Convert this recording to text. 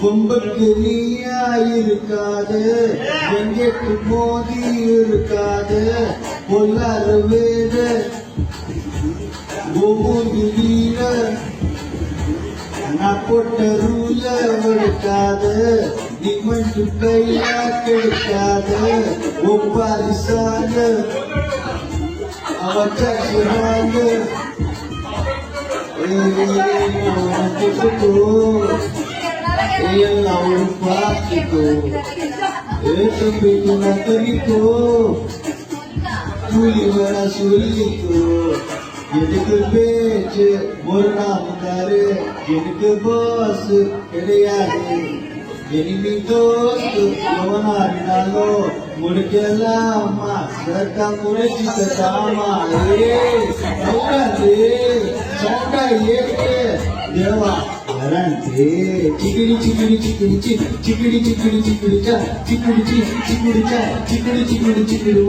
பொம்புக்கு நீயா இருக்காது, எங்கேக்கு மோதி இருக்காது, பொல்லாத வேறு ஒவ்வொரு வீர நான் போட்ட ரூல எடுக்காது, நீ மட்டும் கையா கிடைக்காது, ஒப்பாரி சாங்க அவன் சாங்க எல்லாம் பார்த்துக்கோ, ஏற்று நகரிக்கோ, கூலி வர சொல்லிக்கோ. எனக்கு பேச்சு ஒரு நாமக்காரு, எனக்கு பாஸ் கிடையாது. எனிமி தோத்து எவனாடினாலோ முடிக்கலாமா, சட்டா முடிச்சுக்கலாமா. சட்டா ஏற்று தேவா அரண்டே சிக்கிடி சிக்கிடி சிக்கிடி சிக்கிடி சிக்கிடி சிக்கிடி சிக்கிடி சிக்கிடி சிக்கிடி சிக்கிடி சிக்கிடி